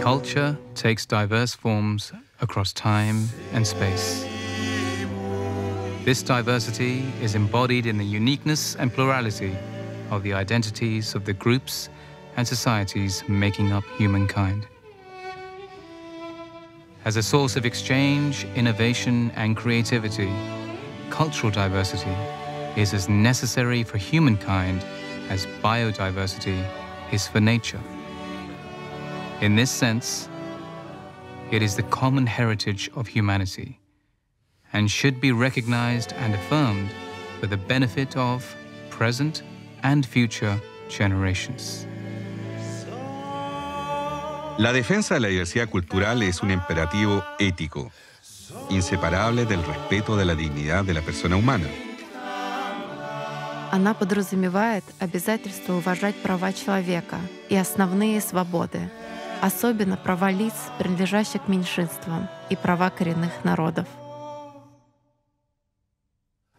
Culture takes diverse forms across time and space. This diversity is embodied in the uniqueness and plurality of the identities of the groups and societies making up humankind. As a source of exchange, innovation, and creativity, cultural diversity is as necessary for humankind as biodiversity is for nature. In this sense, it is the common heritage of humanity and should be recognized and affirmed for the benefit of present and future generations. La defensa de la diversidad cultural es un imperativo ético, inseparable del respeto de la dignidad de la persona humana. Она подразумевает обязательство уважать права человека и основные свободы, особенно права лиц, принадлежащих к меньшинствам, и права коренных народов.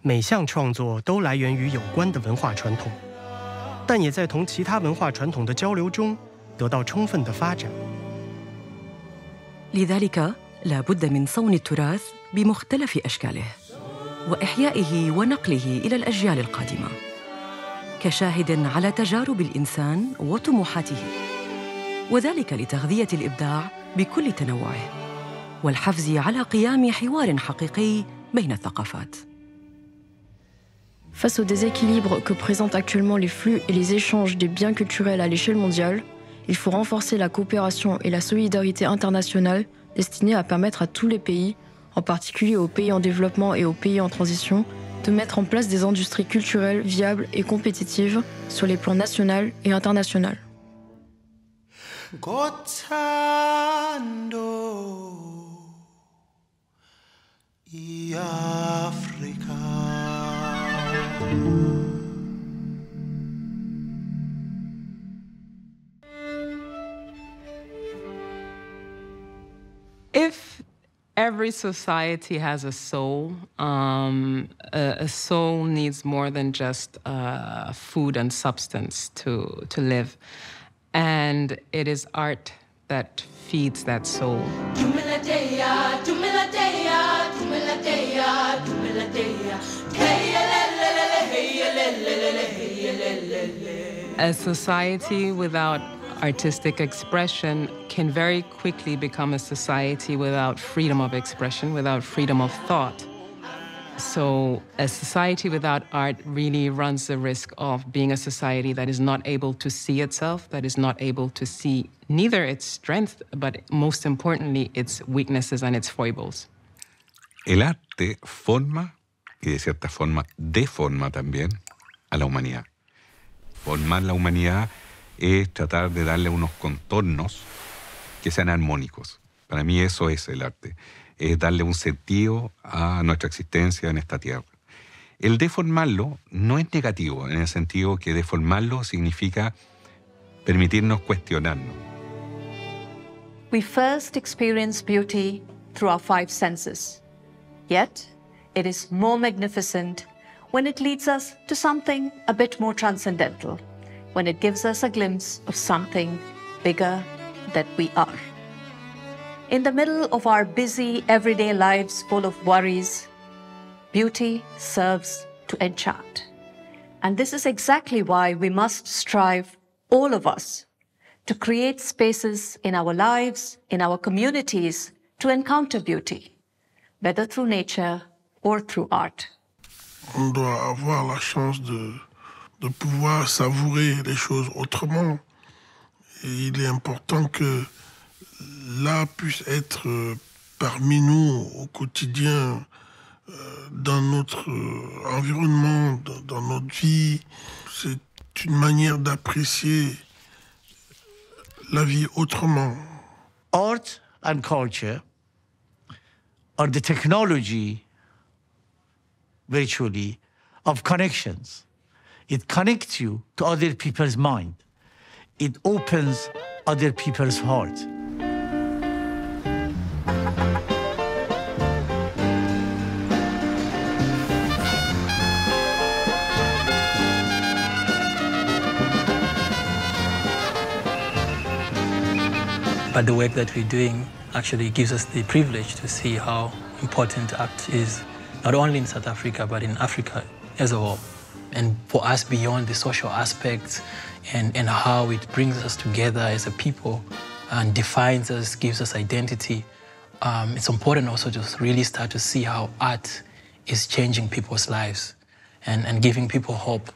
每项创作都来源于有关的文化传统，但也在同其他文化传统的交流中得到充分的发展。 لذلك لا بد من صون التراث بمختلف أشكاله وإحيائه ونقله إلى الأجيال القادمة كشاهد على تجارب الإنسان وطموحاته، وذلك لتغذية الإبداع بكل تنوعه والحفز على قيام حوار حقيقي بين الثقافات. Face au déséquilibre que présentent actuellement les flux et les échanges des biens culturels à l'échelle mondiale, il faut renforcer la coopération et la solidarité internationale destinée à permettre à tous les pays, en particulier aux pays en développement et aux pays en transition, de mettre en place des industries culturelles viables et compétitives sur les plans national et international. If every society has a soul, a soul needs more than just food and substance to live. And it is art that feeds that soul. A society without artistic expression can very quickly become a society without freedom of expression, without freedom of thought. So a society without art really runs the risk of being a society that is not able to see itself, that is not able to see neither its strength, but most importantly, its weaknesses and its foibles. El arte forma, y de cierta forma deforma también, a la humanidad. Formar la humanidad es tratar de darle unos contornos que sean armónicos. Para mí eso es el arte, es darle un sentido a nuestra existencia en esta tierra. El deformarlo no es negativo, en el sentido que deformarlo significa permitirnos cuestionarnos. We first experience beauty through our five senses. Yet, it is more magnificent when it leads us to something a bit more transcendental, when it gives us a glimpse of something bigger that we are. In the middle of our busy, everyday lives full of worries, beauty serves to enchant. And this is exactly why we must strive, all of us, to create spaces in our lives, in our communities, to encounter beauty, whether through nature or through art. On doit avoir la chance de pouvoir savourer les choses autrement. Et il est important que l'art puisse être parmi nous au quotidien, dans notre environnement, dans notre vie. C'est une manière d'apprécier la vie autrement. Art and culture are the technology, virtually, of connections. It connects you to other people's mind. It opens other people's heart. But the work that we're doing actually gives us the privilege to see how important ACT is, not only in South Africa, but in Africa as a whole. And for us, beyond the social aspects and how it brings us together as a people and defines us, gives us identity, it's important also to really start to see how art is changing people's lives and giving people hope,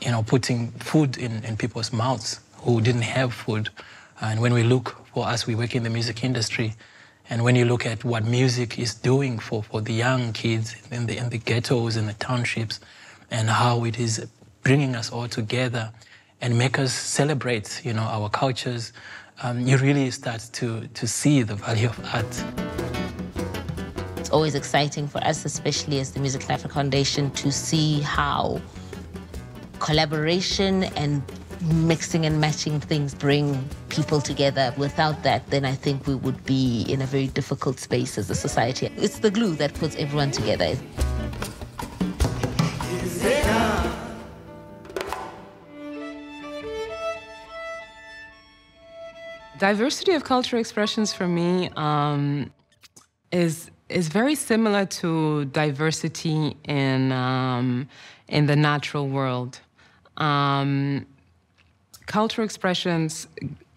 you know, putting food in people's mouths who didn't have food. And when we look, for us, we work in the music industry, and when you look at what music is doing for the young kids in the ghettos and the townships, and how it is bringing us all together and make us celebrate, you know, our cultures, you really start to see the value of art. It's always exciting for us, especially as the Music Life Foundation, to see how collaboration and mixing and matching things bring people together. Without that, then I think we would be in a very difficult space as a society. It's the glue that puts everyone together. Diversity of cultural expressions for me is very similar to diversity in the natural world. Cultural expressions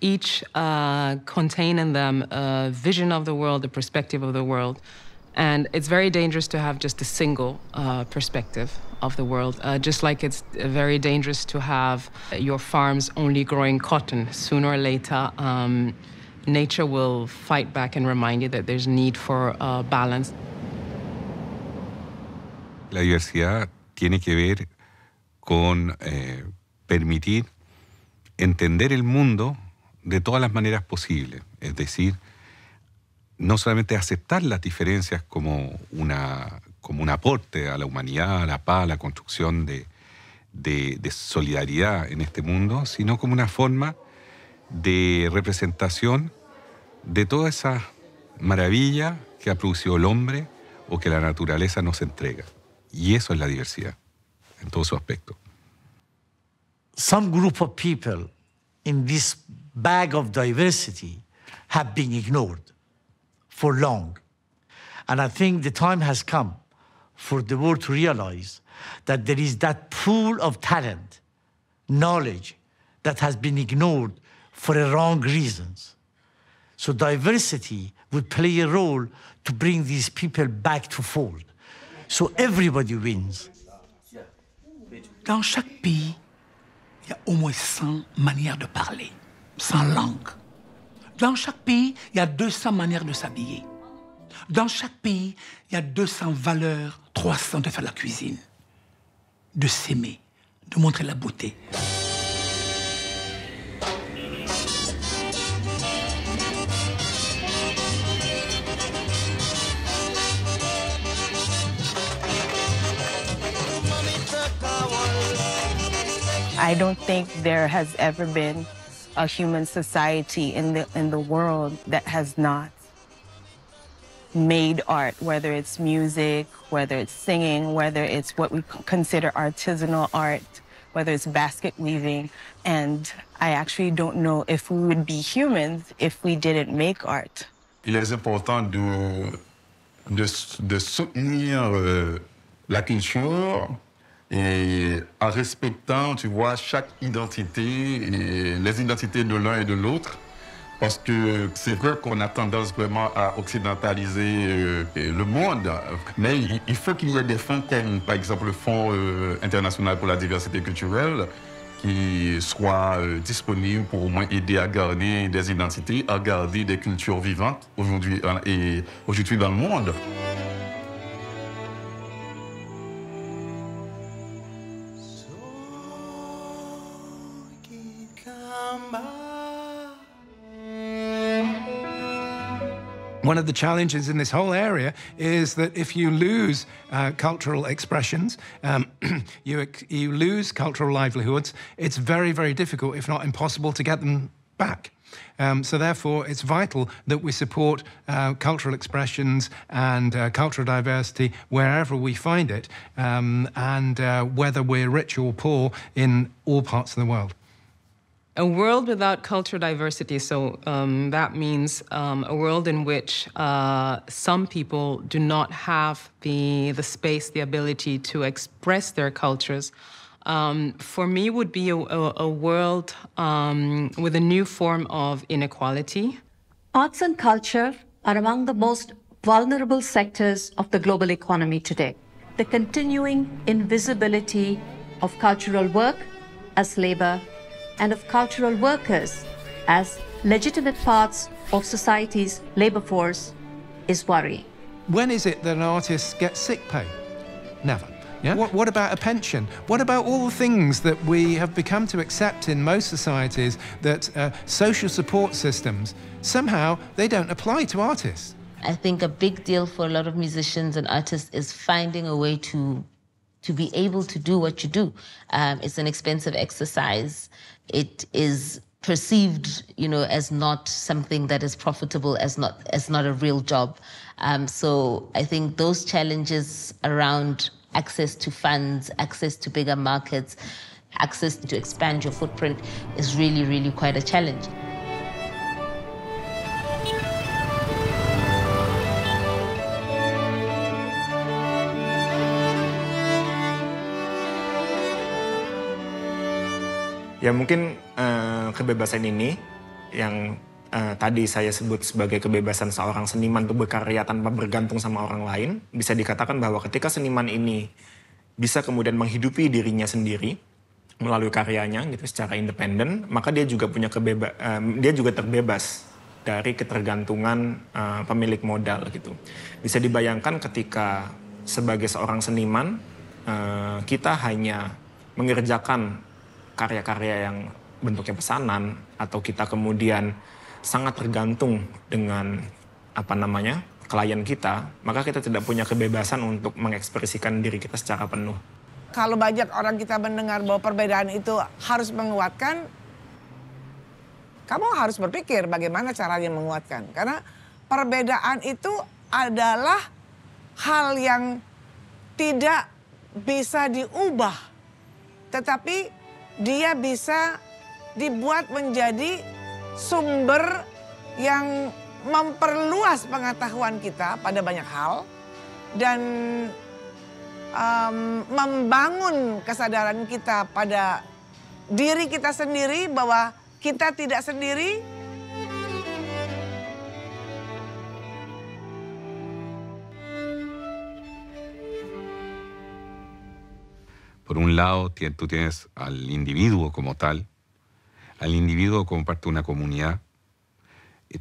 each contain in them a vision of the world, a perspective of the world. And it's very dangerous to have just a single perspective of the world, just like it's very dangerous to have your farms only growing cotton. Sooner or later, nature will fight back and remind you that there's need for balance. La diversidad tiene que ver con permitir entender el mundo de todas las maneras posibles. Es decir, no solamente aceptar las diferencias como un aporte a la humanidad, a la paz, a la construcción de solidaridad en este mundo, sino como una forma de representación de toda esa maravilla que ha producido el hombre o que la naturaleza nos entrega. Y eso es la diversidad, en todo su aspecto. Some group of people in this bag of diversity have been ignored for long. And I think the time has come for the world to realize that there is that pool of talent, knowledge, that has been ignored for wrong reasons. So diversity would play a role to bring these people back to fold. So everybody wins. Dans chaque pays, il y a au moins 100 manières de parler, 100 langues. Dans chaque pays, il y a 200 manières de s'habiller. Dans chaque pays, il y a 200 valeurs, 300 de faire la cuisine, de s'aimer, de montrer la beauté. I don't think there has ever been a human society in the world that has not made art, whether it's music, whether it's singing, whether it's what we consider artisanal art, whether it's basket weaving. And I actually don't know if we would be humans if we didn't make art. Il est important de soutenir la culture et en respectant, tu vois, chaque identité, et les identités de l'un et de l'autre. Parce que c'est vrai qu'on a tendance vraiment à occidentaliser le monde, mais il faut qu'il y ait des fonds comme, par exemple, le Fonds international pour la diversité culturelle, qui soient disponibles pour au moins aider à garder des identités, à garder des cultures vivantes aujourd'hui dans le monde. One of the challenges in this whole area is that if you lose cultural expressions, you lose cultural livelihoods, it's very, very difficult, if not impossible, to get them back. So therefore, it's vital that we support cultural expressions and cultural diversity wherever we find it, and whether we're rich or poor in all parts of the world. A world without cultural diversity, so that means a world in which some people do not have the space, the ability to express their cultures, for me would be a world with a new form of inequality. Arts and culture are among the most vulnerable sectors of the global economy today. The continuing invisibility of cultural work as labor and of cultural workers as legitimate parts of society's labor force is worrying. When is it that an artist gets sick pay? Never. Yeah? What about a pension? What about all the things that we have become to accept in most societies, that social support systems, somehow they don't apply to artists? I think a big deal for a lot of musicians and artists is finding a way to be able to do what you do. It's an expensive exercise. It is perceived, as not something that is profitable, as not a real job. So I think those challenges around access to funds, access to bigger markets, access to expand your footprint is really, really quite a challenge. Ya mungkin kebebasan ini yang tadi saya sebut sebagai kebebasan seorang seniman untuk berkarya tanpa bergantung sama orang lain, bisa dikatakan bahwa ketika seniman ini bisa kemudian menghidupi dirinya sendiri melalui karyanya gitu secara independen, maka dia juga punya dia juga terbebas dari ketergantungan pemilik modal gitu. Bisa dibayangkan ketika sebagai seorang seniman kita hanya mengerjakan karya-karya yang bentuknya pesanan, atau kita kemudian sangat tergantung dengan klien kita, maka kita tidak punya kebebasan untuk mengekspresikan diri kita secara penuh. Kalau banyak orang kita mendengar bahwa perbedaan itu harus menguatkan, kamu harus berpikir bagaimana caranya menguatkan. Karena perbedaan itu adalah hal yang tidak bisa diubah, tetapi dia bisa dibuat menjadi sumber yang memperluas pengetahuan kita pada banyak hal dan membangun kesadaran kita pada diri kita sendiri bahwa kita tidak sendiri. Por un lado, tú tienes al individuo como tal, al individuo como parte de una comunidad,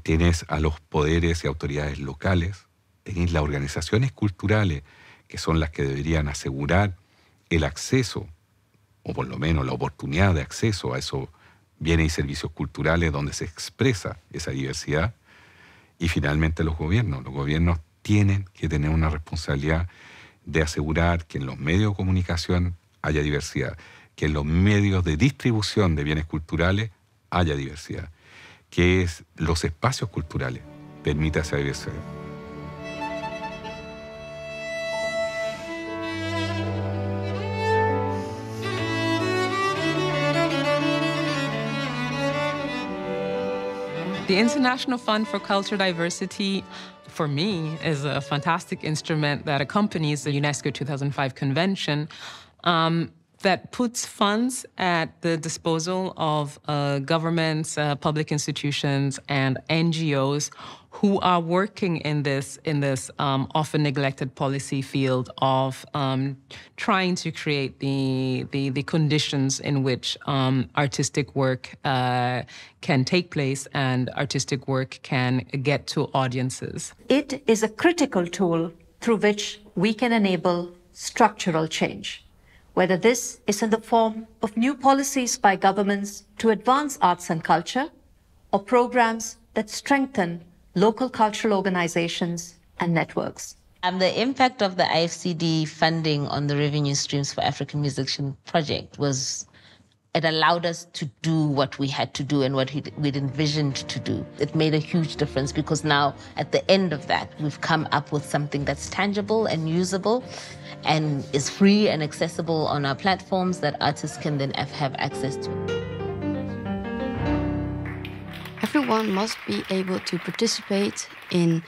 tienes a los poderes y autoridades locales, tienes las organizaciones culturales, que son las que deberían asegurar el acceso, o por lo menos la oportunidad de acceso a esos bienes y servicios culturales donde se expresa esa diversidad. Y finalmente los gobiernos. Los gobiernos tienen que tener una responsabilidad de asegurar que en los medios de comunicación haya diversidad, que en los medios de distribución de bienes culturales haya diversidad, que los espacios culturales permitan esa diversidad. The International Fund for Cultural Diversity, for me, is a fantastic instrument that accompanies the UNESCO 2005 Convention that puts funds at the disposal of governments, public institutions, and NGOs who are working in this often neglected policy field of trying to create the conditions in which artistic work can take place and artistic work can get to audiences. It is a critical tool through which we can enable structural change, whether this is in the form of new policies by governments to advance arts and culture, or programs that strengthen local cultural organizations and networks. The impact of the IFCD funding on the revenue streams for African Musician Project was, it allowed us to do what we had to do and what we'd envisioned to do. It made a huge difference because now, at the end of that, we've come up with something that's tangible and usable and is free and accessible on our platforms that artists can then have access to. Everyone must be able to participate in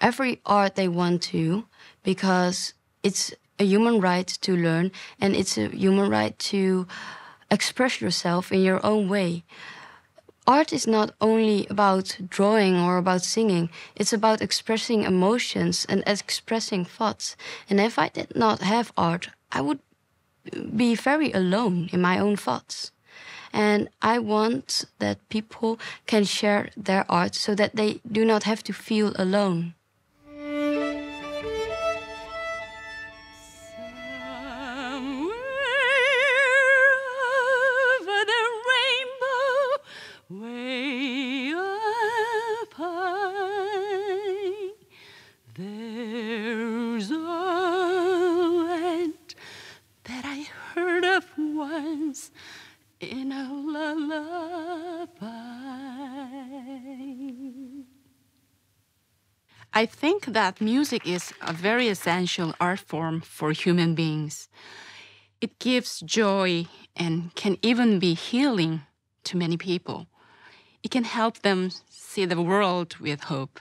every art they want to, because it's a human right to learn, and it's a human right to express yourself in your own way. Art is not only about drawing or about singing, it's about expressing emotions and expressing thoughts. And if I did not have art, I would be very alone in my own thoughts. And I want that people can share their art so that they do not have to feel alone. Way up high, there's a land that I heard of once in a lullaby. I think that music is a very essential art form for human beings. It gives joy and can even be healing to many people. It can help them see the world with hope.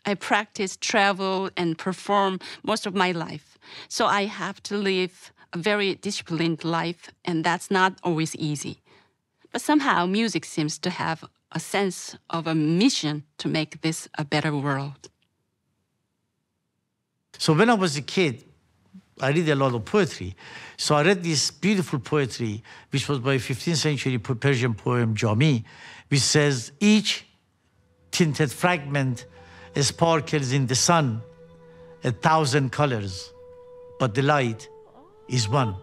I practice, travel, and perform most of my life, so I have to live a very disciplined life, and that's not always easy. But somehow music seems to have a sense of a mission to make this a better world. So when I was a kid, I read a lot of poetry. So I read this beautiful poetry, which was by 15th century Persian poem Jami, which says, each tinted fragment sparkles in the sun 1,000 colors, but the light is one.